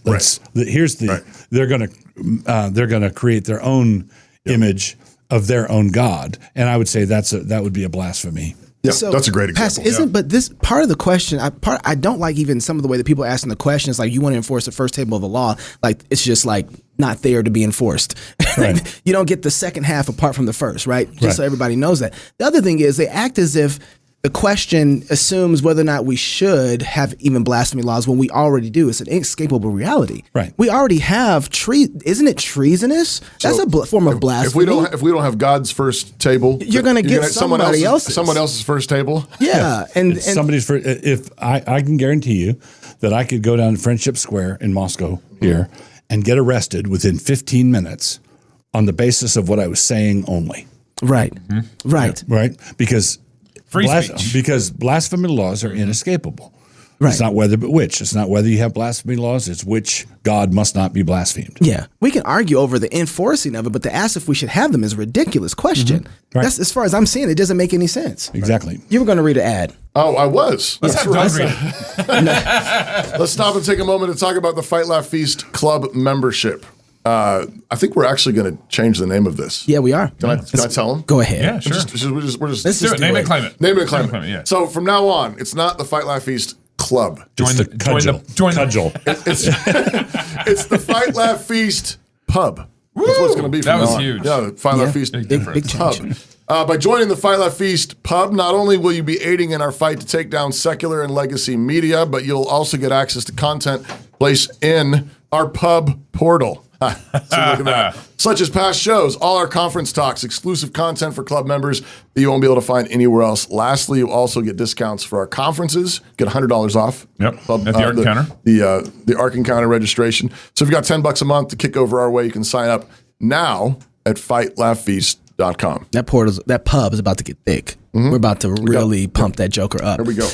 They're going to create their own image of their own God. And I would say that would be a blasphemy. Yeah, so, that's a great example. Pastor, but this part of the question, I don't like even some of the way that people are asking the questions, like you want to enforce the first table of the law, like it's just like not there to be enforced. Right. You don't get the second half apart from the first, right? Just so everybody knows that. The other thing is they act as if the question assumes whether or not we should have even blasphemy laws when we already do. It's an inescapable reality. Right. We already have isn't it treasonous? That's a form of blasphemy. If we don't have God's first table, you're going to get someone else's first table. Yeah, and somebody's first. If I can guarantee you that I could go down to Friendship Square in Moscow here and get arrested within 15 minutes on the basis of what I was saying only. Right. Right. Because speech. Because blasphemy laws are inescapable. Right. It's not whether but which. It's not whether you have blasphemy laws. It's which God must not be blasphemed. Yeah. We can argue over the enforcing of it, but to ask if we should have them is a ridiculous question. Right. That's, as far as I'm seeing, it doesn't make any sense. Exactly. You were going to read an ad. Oh, I was. Let's have Doug read. Let's stop and take a moment to talk about the Fight Laugh Feast Club membership. I think we're actually going to change the name of this. Yeah, we are. Can I tell them? Go ahead. Yeah, sure. We're just Let's do it. Name it and claim it. Name it and claim it. Yeah. So from now on, it's not the Fight Laugh Feast Club. Join the cudgel. It's the Fight Laugh Feast Pub. Woo! That's what it's going to be from now on. That was huge. Yeah, the Fight Laugh Feast big Pub. By joining the Fight Laugh Feast Pub, not only will you be aiding in our fight to take down secular and legacy media, but you'll also get access to content placed in our pub portal. So look at that. Such as past shows, all our conference talks, exclusive content for club members that you won't be able to find anywhere else. Lastly, you also get discounts for our conferences. Get $100 off. Yep. At the Ark Encounter. The Ark Encounter registration. So if you've got $10 a month to kick over our way, you can sign up now at fightlaughfeast.com. That pub is about to get thick. We're about to really pump that joker up. There we go.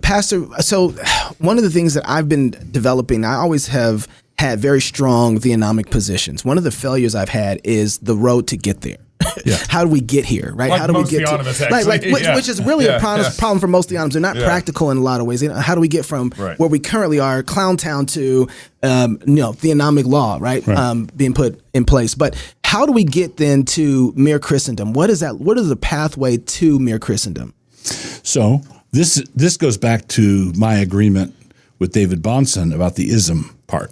Pastor, so one of the things that I've been developing, I always have had very strong theonomic positions. One of the failures I've had is the road to get there. Yeah. How do we get here, right? Like how do we most get theonomists, to actually. which is really a problem for most theonomists. They're not practical in a lot of ways. How do we get from where we currently are, Clown Town, to theonomic law, right? Being put in place. But how do we get then to mere Christendom? What is that? What is the pathway to mere Christendom? So this goes back to my agreement with David Bahnsen about the ism part.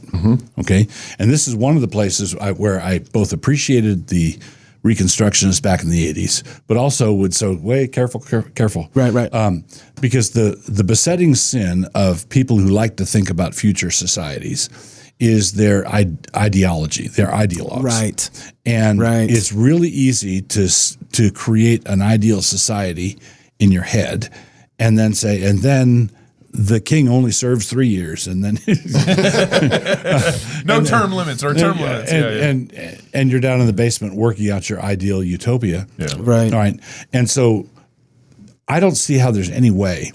Okay, and this is one of the places where I both appreciated the Reconstructionists back in the 80s, but also would say, careful. Right. Because the besetting sin of people who like to think about future societies is their ideology, their ideologues. Right. And it's really easy to create an ideal society in your head and then say, and then the king only serves 3 years, and then no term limits or term limits. And you're down in the basement working out your ideal utopia. Yeah. Right. All right. And so I don't see how there's any way,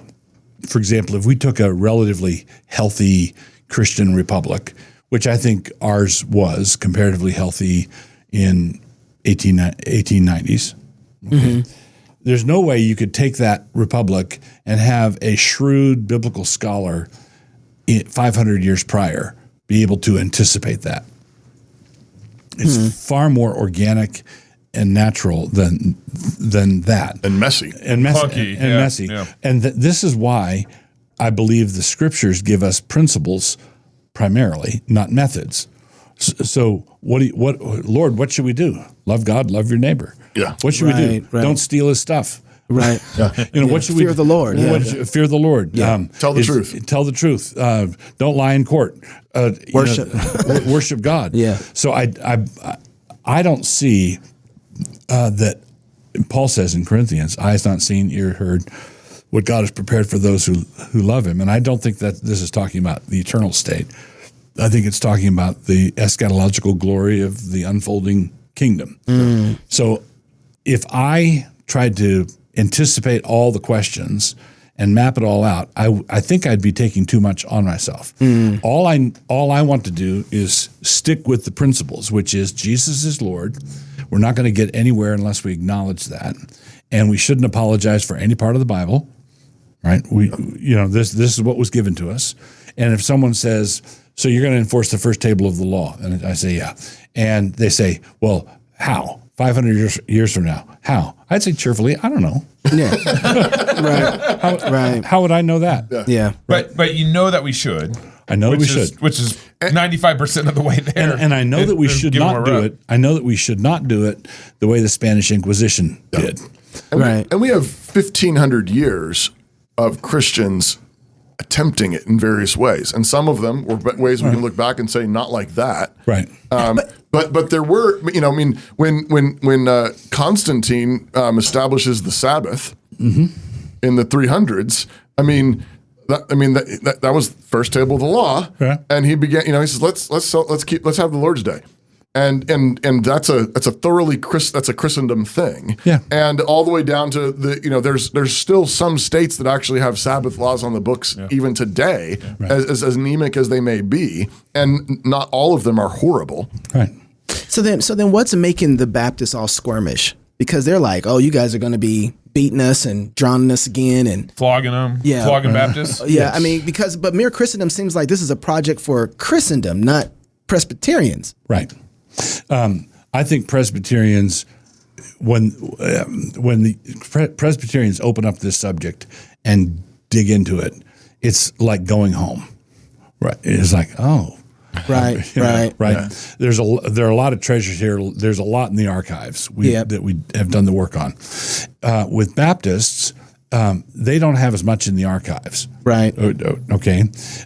for example, if we took a relatively healthy Christian republic, which I think ours was comparatively healthy in 1890s. Okay. There's no way you could take that republic and have a shrewd biblical scholar 500 years prior be able to anticipate that. It's far more organic and natural than that. And messy. Funky, messy. Yeah. And this is why I believe the scriptures give us principles primarily, not methods. So Lord, what should we do? Love God, love your neighbor. Yeah. What should we do? Right. Don't steal his stuff. Right. What should we fear the Lord? Fear the Lord. Yeah. Tell the truth. Tell the truth. Don't lie in court. Worship. Worship God. Yeah. So I don't see that Paul says in Corinthians, eyes not seen, ear heard, what God has prepared for those who love him. And I don't think that this is talking about the eternal state. I think it's talking about the eschatological glory of the unfolding kingdom. So if I tried to anticipate all the questions and map it all out, I think I'd be taking too much on myself. All I want to do is stick with the principles, which is Jesus is Lord. We're not going to get anywhere unless we acknowledge that, and we shouldn't apologize for any part of the Bible. Right? This is what was given to us. And if someone says, so you're going to enforce the first table of the law, and I say, yeah, and they say, well, how? 500 years from now, how? I'd say cheerfully, I don't know. Yeah. Right. How would I know that? Yeah. But you know that we should. I know that we should. Which is 95% of the way there. And I know that we should not do it. I know that we should not do it the way the Spanish Inquisition did. And we have 1,500 years of Christians attempting it in various ways, and some of them were ways we can look back and say not like that. Right. But there were, when Constantine establishes the Sabbath in the 300s, that was the first table of the law, and he began. He says let's have the Lord's Day. And that's a thoroughly that's a Christendom thing. Yeah. And all the way down to there's still some states that actually have Sabbath laws on the books even today, as anemic as they may be, and not all of them are horrible. Right. So then what's making the Baptists all squirmish? Because they're like, oh, you guys are going to be beating us and drowning us again and flogging them. Yeah. Flogging Baptists. Yeah. Yes. But mere Christendom seems like this is a project for Christendom, not Presbyterians. Right. I think Presbyterians, when the Presbyterians open up this subject and dig into it, it's like going home. Right. It's like, oh. Right. Right. Yeah. There are a lot of treasures here. There's a lot in the archives that we have done the work on. With Baptists, they don't have as much in the archives. Right. Okay.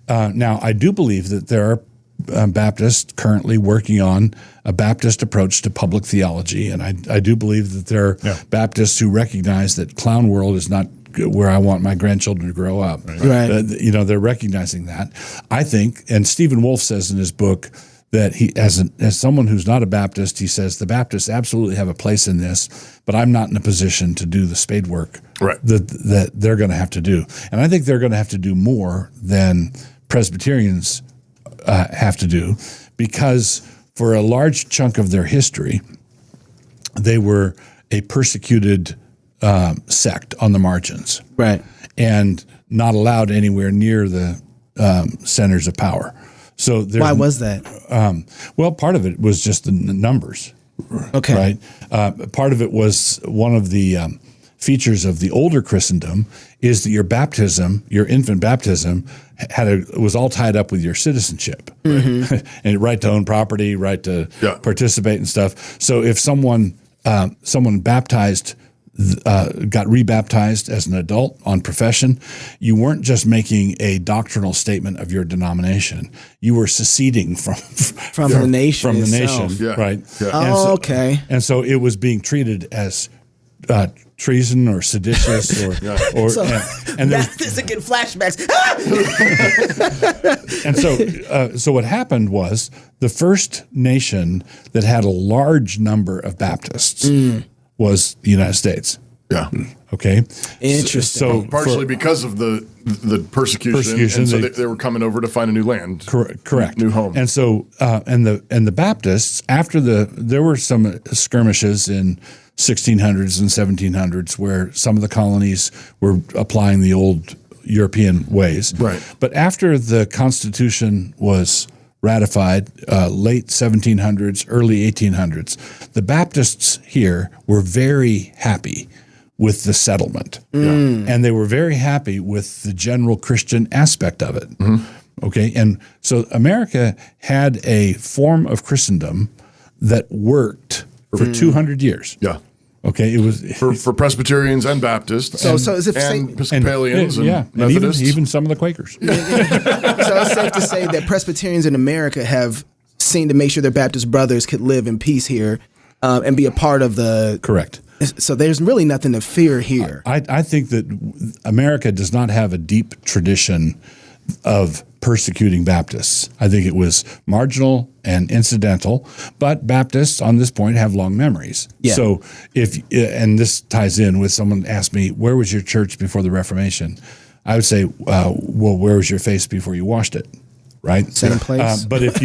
Now, I do believe that there are Baptists currently working on a Baptist approach to public theology, and I do believe that there are Baptists who recognize that clown world is not where I want my grandchildren to grow up. Right. They're recognizing that. I think, and Stephen Wolfe says in his book that he, as someone who's not a Baptist, he says the Baptists absolutely have a place in this, but I'm not in a position to do the spade work that they're going to have to do. And I think they're going to have to do more than Presbyterians have to do, because for a large chunk of their history, they were a persecuted sect on the margins, Right. and not allowed anywhere near the centers of power. So Why was that? Well, part of it was just the numbers. Okay. Right. Part of it was one of the features of the older Christendom is that your baptism, your infant baptism, was all tied up with your citizenship, and right to own property, right to participate and stuff. So if someone baptized. Got rebaptized as an adult on profession, you weren't just making a doctrinal statement of your denomination. You were seceding from the nation. From the itself. nation, right? Yeah. And Okay. And so it was being treated as treason or seditious or and there was, Baptists are getting flashbacks. and so what happened was the first nation that had a large number of Baptists was the United States. Yeah. Okay. Interesting. So partially because of the persecution, and so they were coming over to find a new land. Correct. New home. And so and the Baptists, after there were some skirmishes in 1600s and 1700s where some of the colonies were applying the old European ways. Right. But after the Constitution was ratified, late 1700s, early 1800s, the Baptists here were very happy with the settlement. And they were very happy with the general Christian aspect of it. Okay. And so America had a form of Christendom that worked for 200 years. Yeah. Okay. It was for Presbyterians and Baptists. So is it and Episcopalians and Methodists. And even some of the Quakers. So it's safe to say that Presbyterians in America have seen to make sure their Baptist brothers could live in peace here and be a part of the. Correct. So there's really nothing to fear here. I think that America does not have a deep tradition of persecuting Baptists. I think it was marginal and incidental, but Baptists on this point have long memories. Yeah. So and this ties in with someone asked me, where was your church before the Reformation? I would say, well, where was your face before you washed it? Right? Same place. But if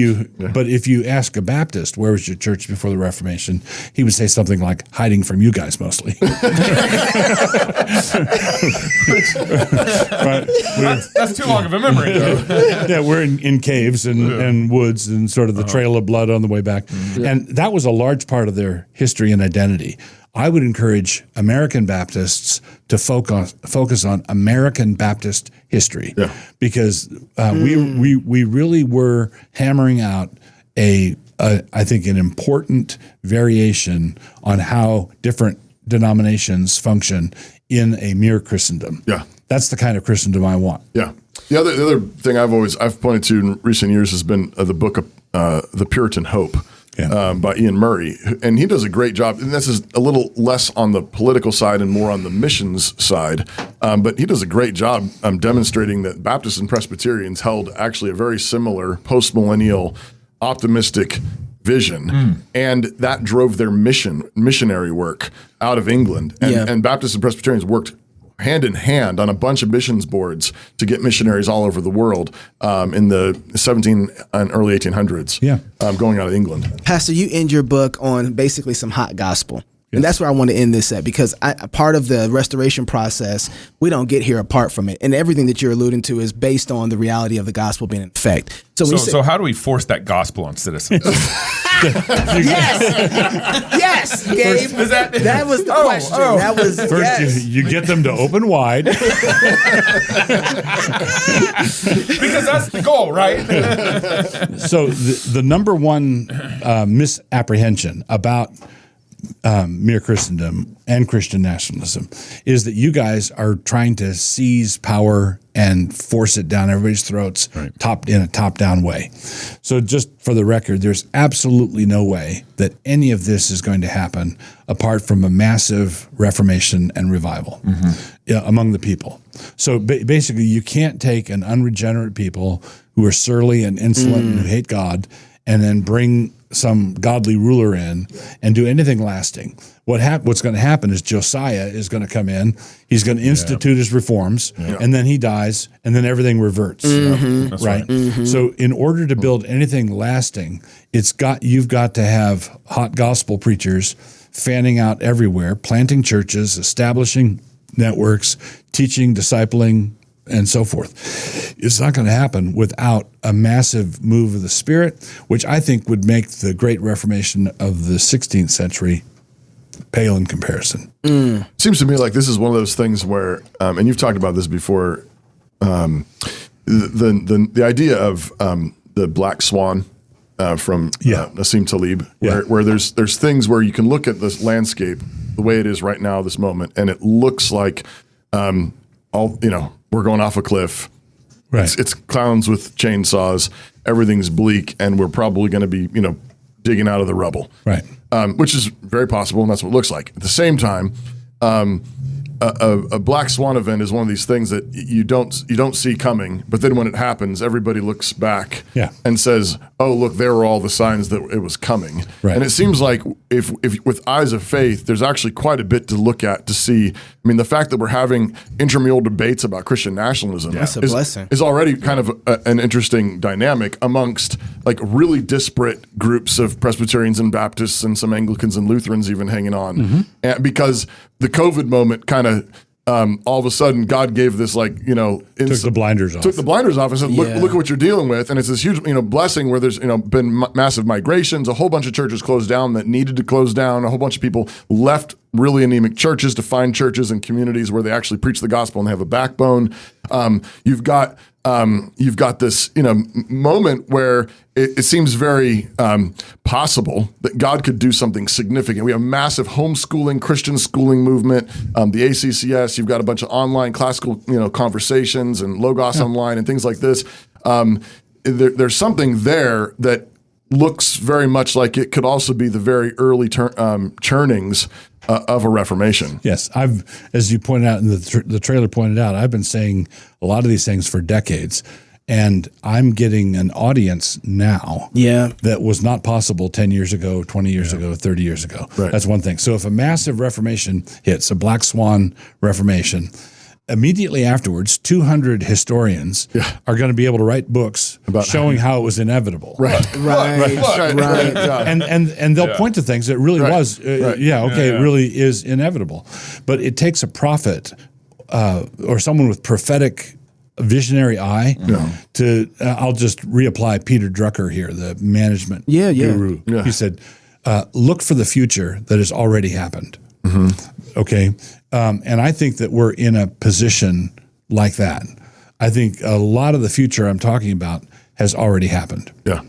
you ask a Baptist, where was your church before the Reformation? He would say something like, hiding from you guys mostly. Right? That's too long of a memory. Yeah, we're in caves and woods and sort of the trail of blood on the way back. And that was a large part of their history and identity. I would encourage American Baptists to focus on American Baptist history, because we really were hammering out I think an important variation on how different denominations function in a mere Christendom. Yeah, that's the kind of Christendom I want. Yeah. The other thing I've pointed to in recent years has been the book of The Puritan Hope. By Ian Murray, and he does a great job. And this is a little less on the political side and more on the missions side, but he does a great job demonstrating that Baptists and Presbyterians held actually a very similar post-millennial optimistic vision, and that drove their missionary work out of England. And Baptists and Presbyterians worked hand in hand on a bunch of missions boards to get missionaries all over the world in the 17 and early 1800s, going out of England. Pastor, you end your book on basically some hot gospel. And that's where I want to end this at, because part of the restoration process, we don't get here apart from it. And everything that you're alluding to is based on the reality of the gospel being in effect. So how do we force that gospel on citizens? Yes, Gabe. That was the question. That was First, you get them to open wide. Because that's the goal, right? So the number one misapprehension about Mere Christendom and Christian nationalism is that you guys are trying to seize power and force it down everybody's throats, in a top-down way. So just for the record, there's absolutely no way that any of this is going to happen apart from a massive reformation and revival among the people. So basically, you can't take an unregenerate people who are surly and insolent and who hate God and then bring some godly ruler in and do anything lasting. What's going to happen is Josiah is going to come in. He's going to institute his reforms, and then he dies, and then everything reverts. That's right. So, in order to build anything lasting, you've got to have hot gospel preachers fanning out everywhere, planting churches, establishing networks, teaching, discipling, and so forth. It's not going to happen without a massive move of the Spirit, which I think would make the Great Reformation of the 16th century pale in comparison. Seems to me like this is one of those things where, and you've talked about this before, the idea of the black swan from Nassim Taleb, where there's things where you can look at this landscape the way it is right now, this moment, and it looks like we're going off a cliff. Right. It's clowns with chainsaws. Everything's bleak, and we're probably going to be, digging out of the rubble. Right. Which is very possible, and that's what it looks like. At the same time, a black swan event is one of these things that you don't see coming, but then when it happens, everybody looks back and says, "Oh, look, there were all the signs that it was coming." Right. And it seems like if with eyes of faith, there's actually quite a bit to look at to see. I mean, the fact that we're having intramural debates about Christian nationalism That's a blessing. is already kind of an interesting dynamic amongst like really disparate groups of Presbyterians and Baptists and some Anglicans and Lutherans even hanging on, and because the COVID moment kind of all of a sudden God gave this took the blinders off. Took the blinders off and said, look at what you're dealing with. And it's this huge, blessing where there's, been massive migrations, a whole bunch of churches closed down that needed to close down. A whole bunch of people left really anemic churches to find churches and communities where they actually preach the gospel and have a backbone. You've got this, moment where it seems very possible that God could do something significant. We have massive homeschooling, Christian schooling movement, the ACCS. You've got a bunch of online classical, conversations and Logos online and things like this. There's something there that looks very much like it could also be the very early churnings of a Reformation. Yes, as you pointed out, and the trailer pointed out, I've been saying a lot of these things for decades, and I'm getting an audience now that was not possible 10 years ago, 20 years ago, 30 years ago. Right. That's one thing. So if a massive Reformation hits, a Black Swan Reformation, immediately afterwards, 200 historians are going to be able to write books about showing how it was inevitable. Right. And they'll point to things that really was, it really is inevitable. But it takes a prophet or someone with prophetic visionary eye to, I'll just reapply Peter Drucker here, the management guru. Yeah. He said, look for the future that has already happened. Okay. And I think that we're in a position like that. I think a lot of the future I'm talking about has already happened. Yeah.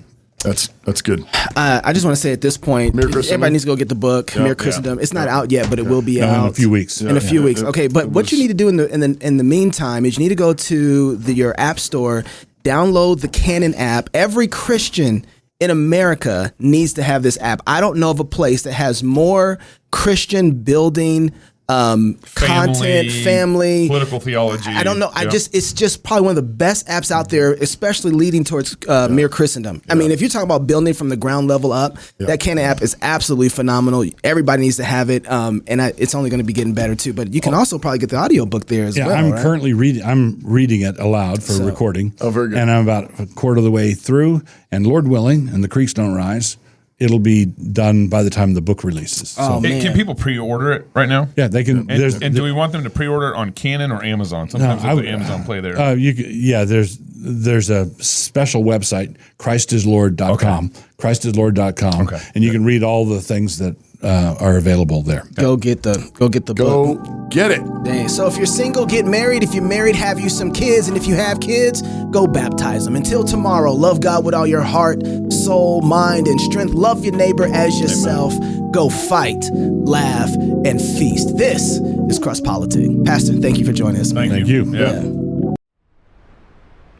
That's good. I just want to say at this point, everybody needs to go get the book, Mere Christendom. It's not out yet, but it will be out in a few weeks. In a few weeks. Okay, but what you need to do in the meantime is you need to go to your app store, download the Canon app. Every Christian in America needs to have this app. I don't know of a place that has more Christian building content, family, political theology. I don't know. It's just probably one of the best apps out there, especially leading towards Mere Christendom. I mean, if you talk about building from the ground level up, that Canon app is absolutely phenomenal. Everybody needs to have it, and it's only going to be getting better too. But you can also probably get the audiobook there as well. I'm right? currently reading. I'm reading it aloud for recording. Oh, very good. And I'm about a quarter of the way through. And Lord willing, and the creeks don't rise, it'll be done by the time the book releases. Can people pre-order it right now? Yeah, they can. And do we want them to pre-order it on Canon or Amazon? Sometimes they put Amazon Play there. There's a special website, christislord.com. Okay. Christislord.com. Okay. And you can read all the things that are available there. Go get the book. Go get it. Dang. So if you're single, get married. If you're married, have you some kids. And if you have kids, go baptize them. Until tomorrow, love God with all your heart, soul, mind, and strength. Love your neighbor as yourself. Amen. Go fight, laugh, and feast. This is Cross Politic. Pastor, thank you for joining us. Thank you. Yeah.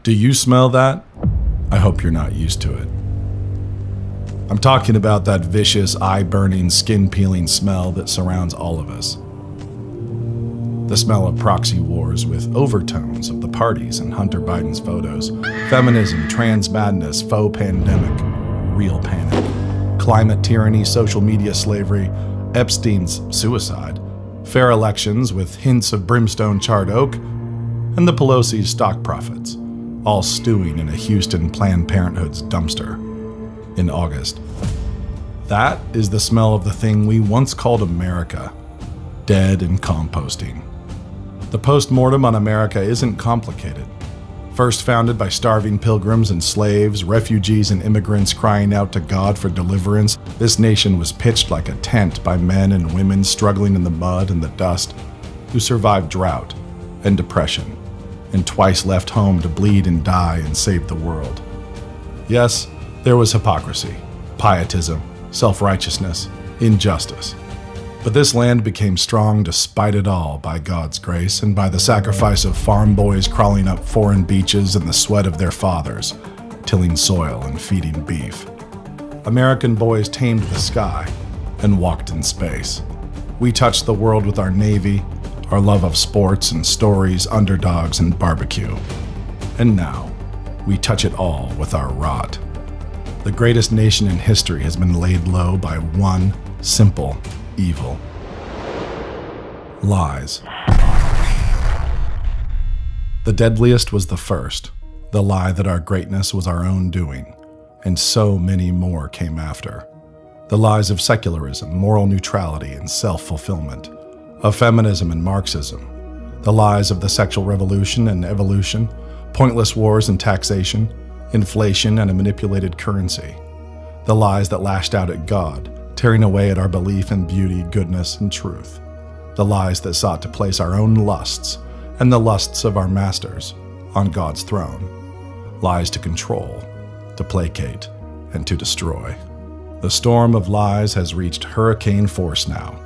Do you smell that? I hope you're not used to it. I'm talking about that vicious, eye-burning, skin-peeling smell that surrounds all of us. The smell of proxy wars with overtones of the parties in Hunter Biden's photos, feminism, trans madness, faux pandemic, real panic, climate tyranny, social media slavery, Epstein's suicide, fair elections with hints of brimstone charred oak, and the Pelosi's stock profits, all stewing in a Houston Planned Parenthood's dumpster in August. That is the smell of the thing we once called America, dead and composting. The post-mortem on America isn't complicated. First founded by starving pilgrims and slaves, refugees and immigrants crying out to God for deliverance, this nation was pitched like a tent by men and women struggling in the mud and the dust, who survived drought and depression, and twice left home to bleed and die and save the world. Yes, there was hypocrisy, pietism, self-righteousness, injustice. But this land became strong despite it all by God's grace and by the sacrifice of farm boys crawling up foreign beaches in the sweat of their fathers, tilling soil and feeding beef. American boys tamed the sky and walked in space. We touched the world with our Navy, our love of sports and stories, underdogs, and barbecue. And now, we touch it all with our rot. The greatest nation in history has been laid low by one simple evil: lies. The deadliest was the first, the lie that our greatness was our own doing, and so many more came after. The lies of secularism, moral neutrality, and self-fulfillment, of feminism and Marxism, the lies of the sexual revolution and evolution, pointless wars and taxation, inflation and a manipulated currency, the lies that lashed out at God, tearing away at our belief in beauty, goodness, and truth, the lies that sought to place our own lusts and the lusts of our masters on God's throne, lies to control, to placate, and to destroy. The storm of lies has reached hurricane force now.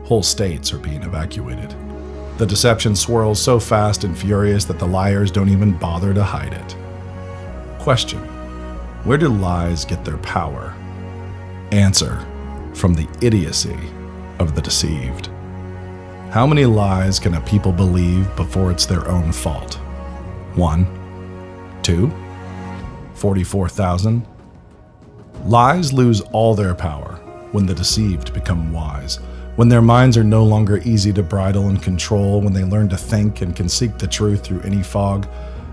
Whole states are being evacuated. The deception swirls so fast and furious that the liars don't even bother to hide it. Question: where do lies get their power? Answer: from the idiocy of the deceived. How many lies can a people believe before it's their own fault? 1, 2, 44,000? Lies lose all their power when the deceived become wise, when their minds are no longer easy to bridle and control, when they learn to think and can seek the truth through any fog,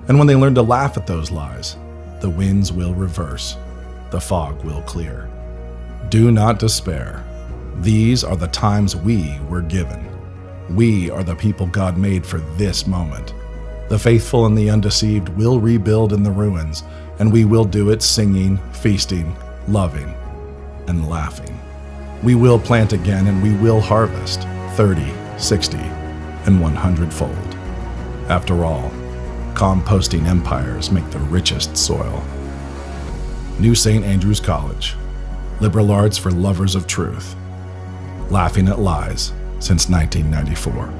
and when they learn to laugh at those lies. The winds will reverse, the fog will clear. Do not despair. These are the times we were given. We are the people God made for this moment. The faithful and the undeceived will rebuild in the ruins, and we will do it singing, feasting, loving, and laughing. We will plant again, and we will harvest 30, 60, and 100-fold. After all, composting empires make the richest soil. New St. Andrews College. Liberal arts for lovers of truth. Laughing at lies since 1994.